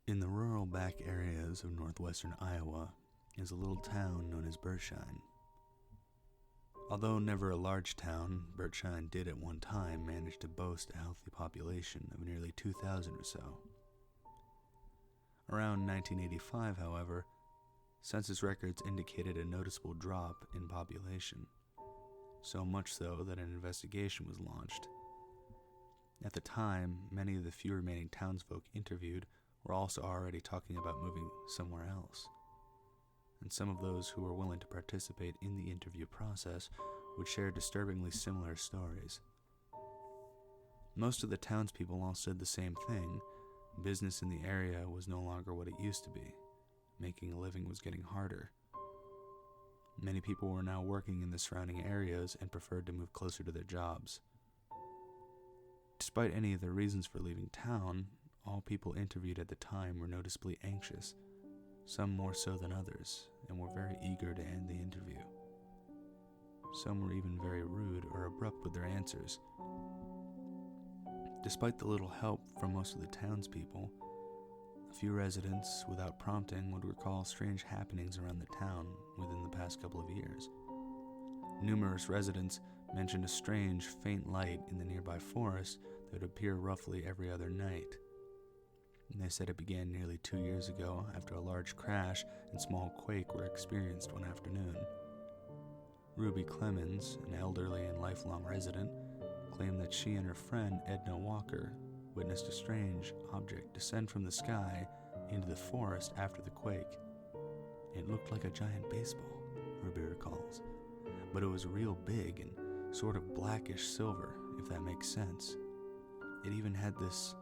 In the rural back areas of northwestern Iowa is a little town known as Bertshine. Although never a large town, Bertshine did at one time manage to boast a healthy population of nearly 2,000 or so. Around 1985, however, census records indicated a noticeable drop in population, so much so that an investigation was launched. At the time, many of the few remaining townsfolk interviewed were also already talking about moving somewhere else, and some of those who were willing to participate in the interview process would share disturbingly similar stories. Most of the townspeople all said the same thing: business in the area was no longer what it used to be. Making a living was getting harder. Many people were now working in the surrounding areas and preferred to move closer to their jobs. Despite any of the reasons for leaving town, all people interviewed at the time were noticeably anxious, some more so than others, and were very eager to end the interview. Some were even very rude or abrupt with their answers. Despite the little help from most of the townspeople, a few residents, without prompting, would recall strange happenings around the town within the past couple of years. Numerous residents mentioned a strange, faint light in the nearby forest that would appear roughly every other night. And they said it began nearly 2 years ago after a large crash and small quake were experienced one afternoon. Ruby Clemens, an elderly and lifelong resident, claimed that she and her friend Edna Walker witnessed a strange object descend from the sky into the forest after the quake. It looked like a giant baseball, Ruby recalls, but it was real big and sort of blackish silver, if that makes sense. It even had this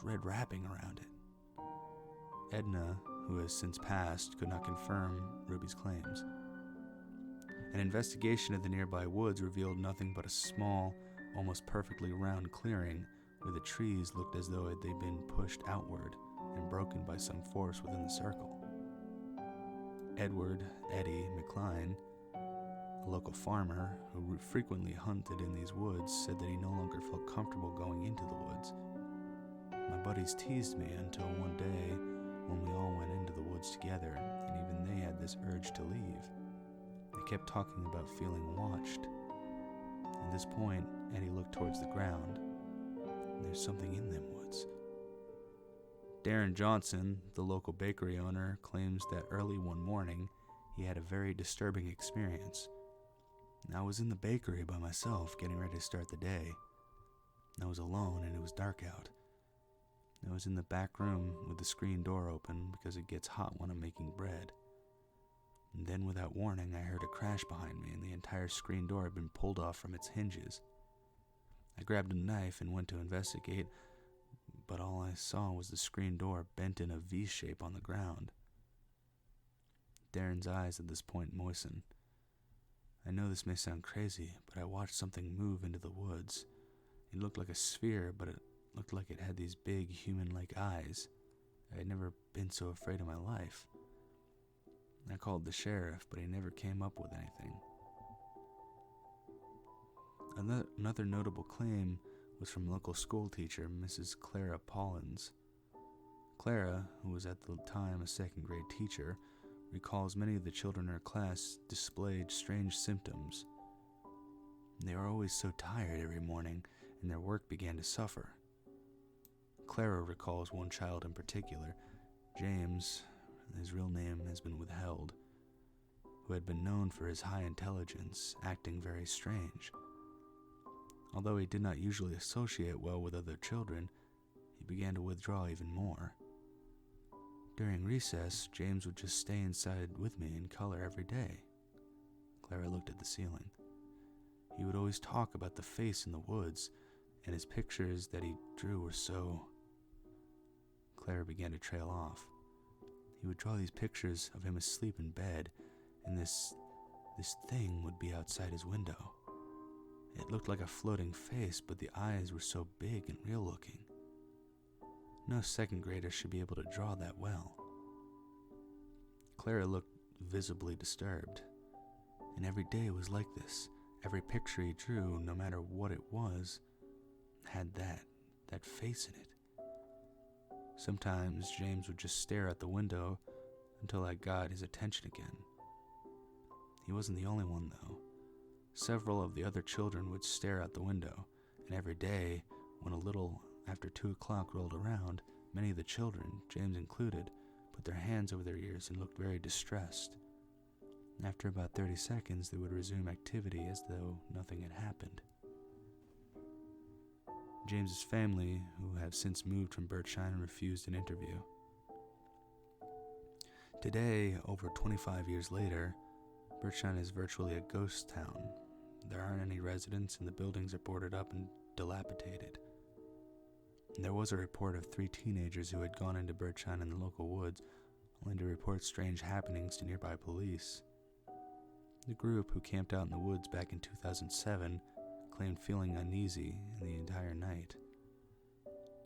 red wrapping around it. Edna, who has since passed, could not confirm Ruby's claims. An investigation of the nearby woods revealed nothing but a small, almost perfectly round clearing where the trees looked as though they'd been pushed outward and broken by some force within the circle. Eddie McCline, a local farmer who frequently hunted in these woods, said that he no longer felt comfortable going into the woods. My buddies teased me until one day when we all went into the woods together, and even they had this urge to leave. They kept talking about feeling watched. At this point, Eddie looked towards the ground. There's something in them woods. Darren Johnson, the local bakery owner, claims that early one morning he had a very disturbing experience. I was in the bakery by myself, getting ready to start the day. I was alone and it was dark out. I was in the back room with the screen door open because it gets hot when I'm making bread. And then without warning, I heard a crash behind me and the entire screen door had been pulled off from its hinges. I grabbed a knife and went to investigate, but all I saw was the screen door bent in a V shape on the ground. Darren's eyes at this point moisten. I know this may sound crazy, but I watched something move into the woods. It looked like a sphere, but it looked like it had these big human-like eyes. I had never been so afraid in my life. I called the sheriff, but he never came up with anything. Another notable claim was from local school teacher Mrs. Clara Pollins. Clara, who was at the time a second-grade teacher, recalls many of the children in her class displayed strange symptoms. They were always so tired every morning, and their work began to suffer. Clara recalls one child in particular, James, his real name has been withheld, who had been known for his high intelligence, acting very strange. Although he did not usually associate well with other children, he began to withdraw even more. During recess, James would just stay inside with me and color every day. Clara looked at the ceiling. He would always talk about the face in the woods, and his pictures that he drew were so... Clara began to trail off. He would draw these pictures of him asleep in bed, and this thing would be outside his window. It looked like a floating face, but the eyes were so big and real-looking. No second grader should be able to draw that well. Clara looked visibly disturbed, and every day was like this. Every picture he drew, no matter what it was, had that face in it. Sometimes James would just stare out the window until I got his attention again. He wasn't the only one, though. Several of the other children would stare out the window, and every day, when a little after 2 o'clock rolled around, many of the children, James included, put their hands over their ears and looked very distressed. After about 30 seconds, they would resume activity as though nothing had happened. James's family, who have since moved from Bertshine, refused an interview. Today, over 25 years later, Bertshine is virtually a ghost town. There aren't any residents, and the buildings are boarded up and dilapidated. There was a report of 3 teenagers who had gone into Bertshine in the local woods, only to report strange happenings to nearby police. The group, who camped out in the woods back in 2007, claimed feeling uneasy in the entire night.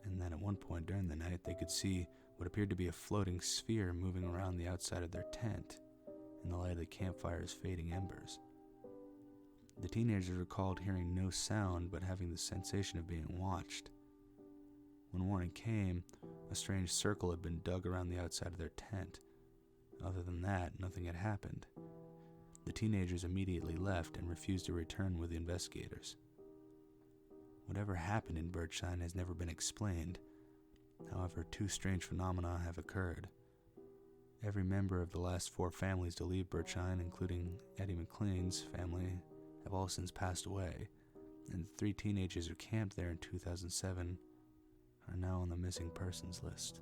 And then at one point during the night, they could see what appeared to be a floating sphere moving around the outside of their tent in the light of the campfire's fading embers. The teenagers recalled hearing no sound but having the sensation of being watched. When morning came, a strange circle had been dug around the outside of their tent. Other than that, nothing had happened. The teenagers immediately left and refused to return with the investigators. Whatever happened in Bertshine has never been explained. However, 2 strange phenomena have occurred. Every member of the last 4 families to leave Bertshine, including Eddie McLean's family, have all since passed away, and the 3 teenagers who camped there in 2007 are now on the missing persons list.